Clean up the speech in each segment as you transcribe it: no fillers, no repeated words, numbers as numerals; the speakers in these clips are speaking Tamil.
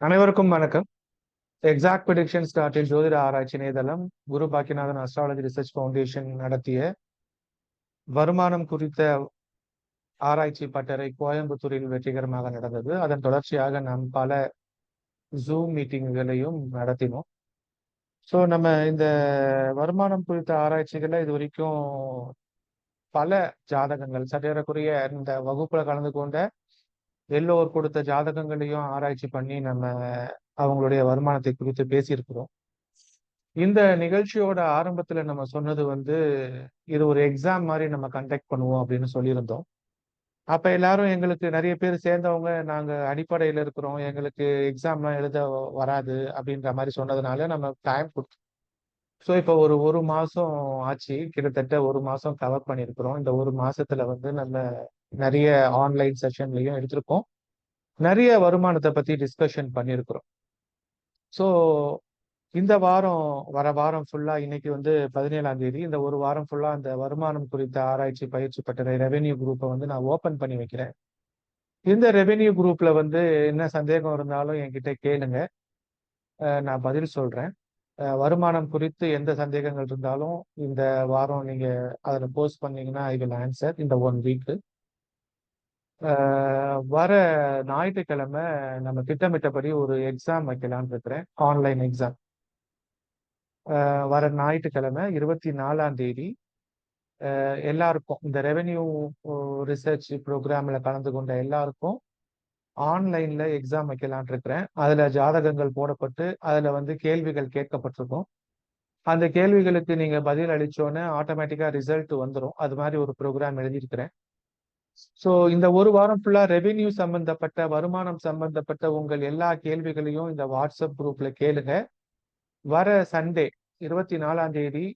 அனைவருக்கும் வணக்கம். எக்ஸாக்ட் ப்ரெடிக்ஷன்ஸ் டாட் இன் ஜோதிட ஆராய்ச்சி இணையதளம் குரு பாக்கியநாதன் அஸ்ட்ராலஜி ரிசர்ச் ஃபவுண்டேஷன் நடத்திய வருமானம் குறித்த ஆராய்ச்சி பட்டறை கோயம்புத்தூரில் வெற்றிகரமாக நடந்தது. அதன் தொடர்ச்சியாக நாம் பல ஜூம் மீட்டிங்குகளையும் நடத்தினோம். ஸோ நம்ம இந்த வருமானம் குறித்த ஆராய்ச்சிகளை இது வரைக்கும் பல ஜாதகங்கள் சற்றேறக்குரிய இந்த வகுப்புல கலந்து கொண்ட எல்லோர் கொடுத்த ஜாதகங்களையும் ஆராய்ச்சி பண்ணி நம்ம அவங்களுடைய வருமானத்தை குறித்து பேசியிருக்கிறோம். இந்த நிகழ்ச்சியோட ஆரம்பத்துல நம்ம சொன்னது இது ஒரு எக்ஸாம் மாதிரி நம்ம கண்டக்ட் பண்ணுவோம் அப்படின்னு சொல்லியிருந்தோம். அப்ப எல்லாரும் எங்களுக்கு நிறைய பேர் சேர்ந்தவங்க நாங்க அடிப்படையில இருக்கிறோம், எங்களுக்கு எக்ஸாம்லாம் எழுத வராது அப்படின்ற மாதிரி சொன்னதுனால நம்ம டைம் கொடுத்தோம். ஸோ இப்போ ஒரு மாசம் ஆச்சு, கிட்டத்தட்ட ஒரு மாசம் கவர் பண்ணியிருக்கிறோம். இந்த ஒரு மாசத்துல நம்ம நிறைய ஆன்லைன் செஷன்லையும் எடுத்திருக்கோம், நிறைய வருமானத்தை பத்தி டிஸ்கஷன் பண்ணியிருக்கிறோம். ஸோ இந்த வாரம் வர வாரம் ஃபுல்லா இன்னைக்கு 17ஆம் தேதி, இந்த ஒரு வாரம் ஃபுல்லா அந்த வருமானம் குறித்த ஆராய்ச்சி பயிற்சி பட்டறை ரெவென்யூ குரூப்பை நான் ஓபன் பண்ணி வைக்கிறேன். இந்த ரெவென்யூ குரூப்ல என்ன சந்தேகம் இருந்தாலும் என்கிட்ட கேளுங்க, நான் பதில் சொல்றேன். வருமானம் குறித்து எந்த சந்தேகங்கள் இருந்தாலும் இந்த வாரம் நீங்க அதில் போஸ்ட் பண்ணீங்கன்னா ஐ வில் ஆன்சர் இந்த ஒன் வீக். வர ஞாயிற்றுக்கிழமை நம்ம திட்டமிட்டபடி ஒரு எக்ஸாம் வைக்கலாம்னு இருக்கிறேன், ஆன்லைன் எக்ஸாம். வர ஞாயிற்றுக்கிழமை 24ஆம் தேதி எல்லாருக்கும் இந்த ரெவென்யூ ரிசர்ச் ப்ரோக்ராம்ல கலந்து கொண்ட எல்லாருக்கும் ஆன்லைன்ல எக்ஸாம் வைக்கலான் இருக்கிறேன். அதுல ஜாதகங்கள் போடப்பட்டு அதுல கேள்விகள் கேட்கப்பட்டிருக்கும். அந்த கேள்விகளுக்கு நீங்க பதில் அளிச்சோன்னே ஆட்டோமேட்டிக்கா ரிசல்ட் வந்துடும். அது மாதிரி ஒரு ப்ரோக்ராம் எழுதியிருக்கிறேன். ஸோ இந்த ஒரு வாரம் ஃபுல்லா ரெவென்யூ சம்பந்தப்பட்ட வருமானம் சம்பந்தப்பட்ட உங்கள் எல்லா கேள்விகளையும் இந்த வாட்ஸ்அப் குரூப்ல கேளுங்க. வர சண்டே 24ஆம் தேதி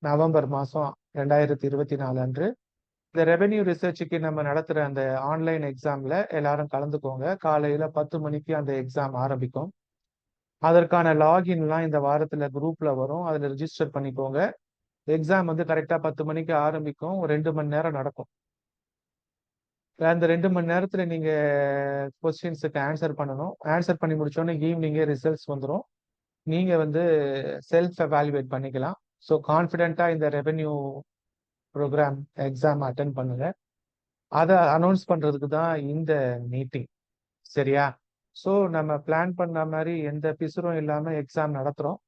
நவம்பர் மாதம் 2024 அன்று இந்த ரெவென்யூ ரிசர்ச்சுக்கு நம்ம நடத்துகிற அந்த ஆன்லைன் எக்ஸாமில் எல்லாரும் கலந்துக்கோங்க. காலையில் 10 மணிக்கு அந்த எக்ஸாம் ஆரம்பிக்கும். அதற்கான லாகின்லாம் இந்த வாரத்தில் குரூப்பில் வரும், அதில் ரிஜிஸ்டர் பண்ணிக்கோங்க. எக்ஸாம் கரெக்டாக 10 மணிக்கு ஆரம்பிக்கும், ஒரு 2 மணி நேரம் நடக்கும். அந்த 2 மணி நேரத்தில் நீங்கள் கொஸ்டின்ஸுக்கு ஆன்சர் பண்ணணும். ஆன்சர் பண்ணி முடிச்சோன்னே ஈவினிங்கே ரிசல்ட்ஸ் வந்துடும். நீங்கள் செல்ஃப் எவாலுவேட் பண்ணிக்கலாம். ஸோ கான்ஃபிடென்ட்டாக இந்த ரெவென்யூ ப்ரோக்ராம் எக்ஸாம் அட்டன் பண்ணுங்க. அதை அனௌன்ஸ் பண்றதுக்கு தான் இந்த மீட்டிங், சரியா? ஸோ நம்ம பிளான் பண்ண மாதிரி எந்த பிசுறும் இல்லாம எக்ஸாம் நடத்துறோம்.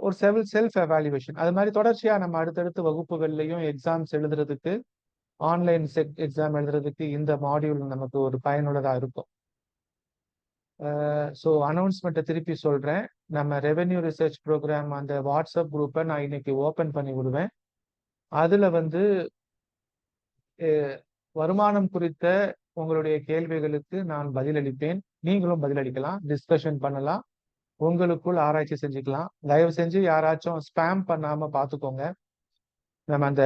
ஒரு செல்ஃப் எவாலுவேஷன் அது மாதிரி தொடர்ச்சியா நம்ம அடுத்தடுத்த வகுப்புகள்லையும் எக்ஸாம்ஸ் எழுதுறதுக்கு, ஆன்லைன் எக்ஸாம் எழுதுறதுக்கு இந்த மாடியூல் நமக்கு ஒரு பயனுள்ளதா இருக்கும். ஸோ அனௌன்ஸ்மெண்ட்டை திருப்பி சொல்றேன். நம்ம ரெவென்யூ ரிசர்ச் ப்ரோக்ராம் அந்த வாட்ஸ்அப் குரூப்பை நான் இன்னைக்கு ஓபன் பண்ணி விடுவேன். அதுல வருமானம் குறித்த உங்களுடைய கேள்விகளுக்கு நான் பதிலளிப்பேன். நீங்களும் பதிலளிக்கலாம், டிஸ்கஷன் பண்ணலாம், உங்களுக்குள் ஆராய்ச்சி செஞ்சுக்கலாம். தயவு செஞ்சு யாராச்சும் ஸ்பேம் பண்ணாம பார்த்துக்கோங்க. நம்ம அந்த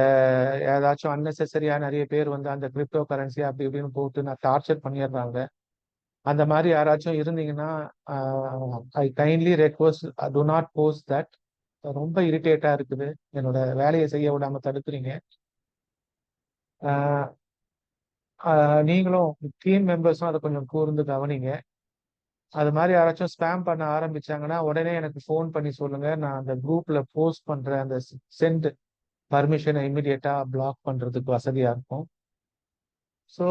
ஏதாச்சும் அன்னெசரியா நிறைய பேர் அந்த கிரிப்டோ கரன்சி அப்படி இப்படின்னு போட்டு நான் டார்ச்சர் பண்ணிடுறாங்க. அந்த மாதிரி யாராச்சும் இருந்தீங்கன்னா ஐ kindly request to not post that. ரொம்ப இரிட்டேட்டா இருக்குது, என்னோட வேலையை செய்ய விடாம தடுக்கிறீங்க. நீங்களும் டீம் மெம்பர்ஸும் அதை கொஞ்சம் கூர்ந்து கவனிங்க. அது மாதிரி யாராச்சும் ஸ்பேம் பண்ண ஆரம்பிச்சாங்கன்னா உடனே எனக்கு ஃபோன் பண்ணி சொல்லுங்க. நான் அந்த குரூப்ல போஸ்ட் பண்ற அந்த சென்ட் பர்மிஷனை இமிடியேட்டா பிளாக் பண்றதுக்கு வசதியா இருக்கும். ஸோ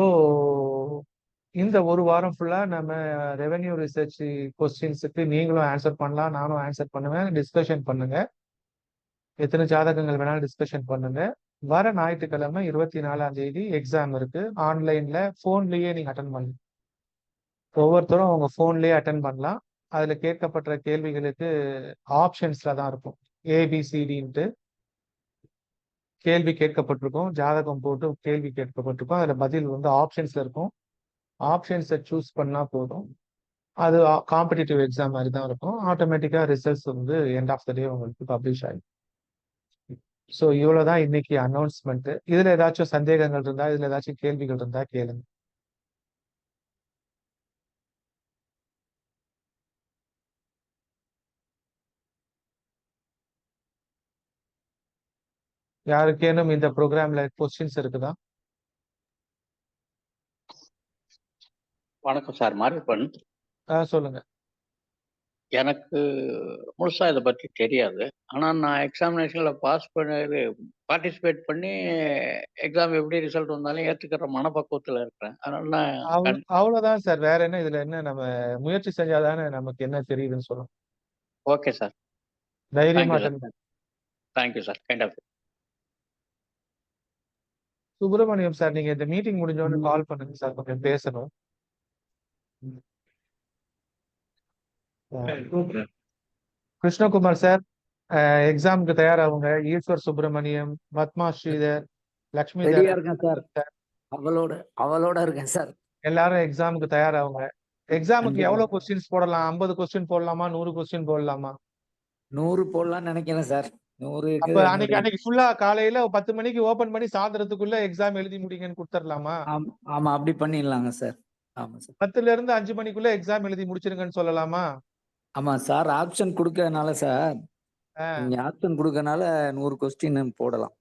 இந்த ஒரு வாரம் ஃபுல்லா நம்ம ரெவென்யூ ரிசர்ச் கொஸ்டின்ஸுக்கு நீங்களும் ஆன்சர் பண்ணலாம், நானும் ஆன்சர் பண்ணுவேன். டிஸ்கஷன் பண்ணுங்க, எத்தனை ஜாதகங்கள் வேணாலும் டிஸ்கஷன் பண்ணுங்க. வர ஞாயிற்றுக்கிழமை 24ஆம் தேதி எக்ஸாம் இருக்கு. ஆன்லைன்ல போன்லயே நீங்க அட்டன் பண்ணுங்க. ஒவ்வொருத்தரும் அவங்க போன்லயே அட்டன் பண்ணலாம். அதுல கேட்கப்பட்ட கேள்விகளுக்கு ஆப்ஷன்ஸ்ல தான் இருக்கும், ஏபிசிடின்ட்டு கேள்வி கேட்கப்பட்டிருக்கும். ஜாதகம் போட்டு கேள்வி கேட்கப்பட்டிருக்கும், அதுல பதில் ஆப்ஷன்ஸ்ல இருக்கும். ஆப்ஷன்ஸை சூஸ் பண்ணா போதும். அது காம்படிட்டிவ் எக்ஸாம் மாதிரி தான் இருக்கும். ஆட்டோமேட்டிக்கா ரிசல்ட்ஸ் எண்ட் ஆஃப் த டே உங்களுக்கு பப்ளிஷ் ஆகும். ஸோ இவ்வளவுதான் இன்னைக்கு அனௌன்ஸ்மெண்ட். இதுல ஏதாச்சும் சந்தேகங்கள் இருந்தா, இதுல ஏதாச்சும் கேள்விகள் இருந்தா கேளுங்க. யாருக்கேனும் இந்த ப்ரோக்ராம்ல கொஸ்டின்ஸ் இருக்குதா? வணக்கம் சார். மாரியப்பன். சொல்லுங்க. எனக்கு முழுசா இத பத்தி தெரியாது. ஆனா நான் எக்ஸாமினேஷன்ல பார்ட்டிசிபேட் பண்ணி எக்ஸாம் எப்படி ரிசல்ட் வந்தாலும் ஏத்துக்கிற மனப்பக்குவத்துல இருக்கிறேன். அதனால நான் அவ்வளவுதான் சார். வேற என்ன இதுல என்ன நம்ம முயற்சி செஞ்சா தானே நமக்கு என்ன தெரியுதுன்னு சொல்லும். Okay sir. தைரியமா thank you attend sir. Thank you sir. Kind of Subramaniam sir, நீங்க இந்த மீட்டிங் முடிஞ்ச உடனே கால் பண்ணுங்க சார். கொஞ்சம் பேசணும். கிருஷ்ணகுமார் சார், எக்ஸாமுக்கு தயாராகுங்க. ஈஸ்வர் சுப்பிரமணியம், பத்மா ஸ்ரீதர், லக்ஷ்மி ரெடியா தரன் இருக்கேன் சார். அவளோட இருக்கேன் சார். எல்லாரும் எக்ஸாமுக்கு தயாராகுங்க. எக்ஸாமுக்கு கண்டிப்பா. எவ்வளவு கொஸ்டின்ஸ் போடலாம்? 50 கொஸ்டின் போடலாமா? 100 கொஸ்டின் போடலாமா? 100 போடலாம்னு நினைக்கிறேன் சார். 100க்கு அப்ப அன்னைக்கு ஃபுல்லா காலையில 10 மணிக்கு ஓபன் பண்ணி சாயந்தரத்துக்குள்ள எக்ஸாம் எழுதி முடிங்கன்னு கொடுத்துடலாமா? ஆமா அப்படி பண்ணிடலாங்க சார். ஆமா சார். 10ல இருந்து 5 மணிக்குள்ள எக்ஸாம் எழுதி முடிச்சிருங்கன்னு சொல்லலாமா? ஆமா சார். ஆப்ஷன் கொடுக்கறதுனால சார், ஆ, நீங்க ஆப்ஷன் கொடுக்கறதுனால 100 கொஸ்டின் போடலாம்.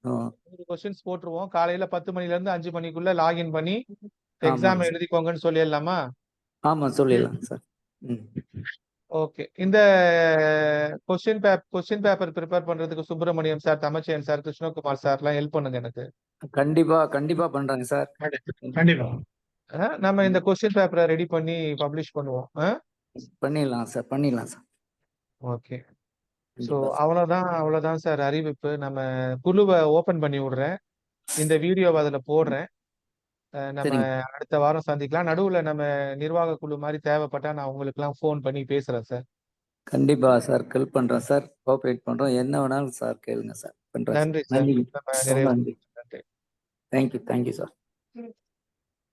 100 கொஸ்டின்ஸ் போட்டுருவோம். காலையில 10 மணில இருந்து 5 மணிக்குள்ள லாகின் பண்ணி எக்ஸாம் ஆமாங்க சார். எழுதிக்கோங்கன்னு சொல்லிடலாமா? ஆமா சொல்லிடலாம் சார். ஓகே. இந்த கொஸ்டின் பேப்பர் ப்ரிப்பேர் பண்றதுக்கு Subramaniam sir, Tamilselvan sir, Krishnakumar sir எல்லாம் ஹெல்ப் பண்ணுங்க எனக்கு. கண்டிப்பா பண்றாங்க சார். கண்டிப்பா. நம்ம இந்த கொஸ்டின் பேப்பரை ரெடி பண்ணி பப்ளிஷ் பண்ணுவோம். பண்ணிடலாம் சார். ஓகே. ஸோ கண்டிப்பா சார். அவ்வளவுதான் சார் அறிவிப்பு. நம்ம குழுவை ஓபன் பண்ணி விடுறேன். இந்த வீடியோவை அதுல போடுறேன். நம்ம சரிங்க. அடுத்த வாரம் சந்திக்கலாம். நடுவுல நம்ம நிர்வாக குழு மாதிரி தேவைப்பட்டா நான் உங்களுக்கு எல்லாம் ஃபோன் பண்ணி பேசுறேன் சார். கண்டிப்பா சார். ஹெல்ப் பண்றேன் சார். கோஆபரேட் பண்றோம். என்ன வேணாலும் சார் கேளுங்க சார். பண்றேன் சார். நன்றி சார். நன்றி. நம்ம ரொம்ப நிறைவு. நன்றி. நன்றி. Thank you sir.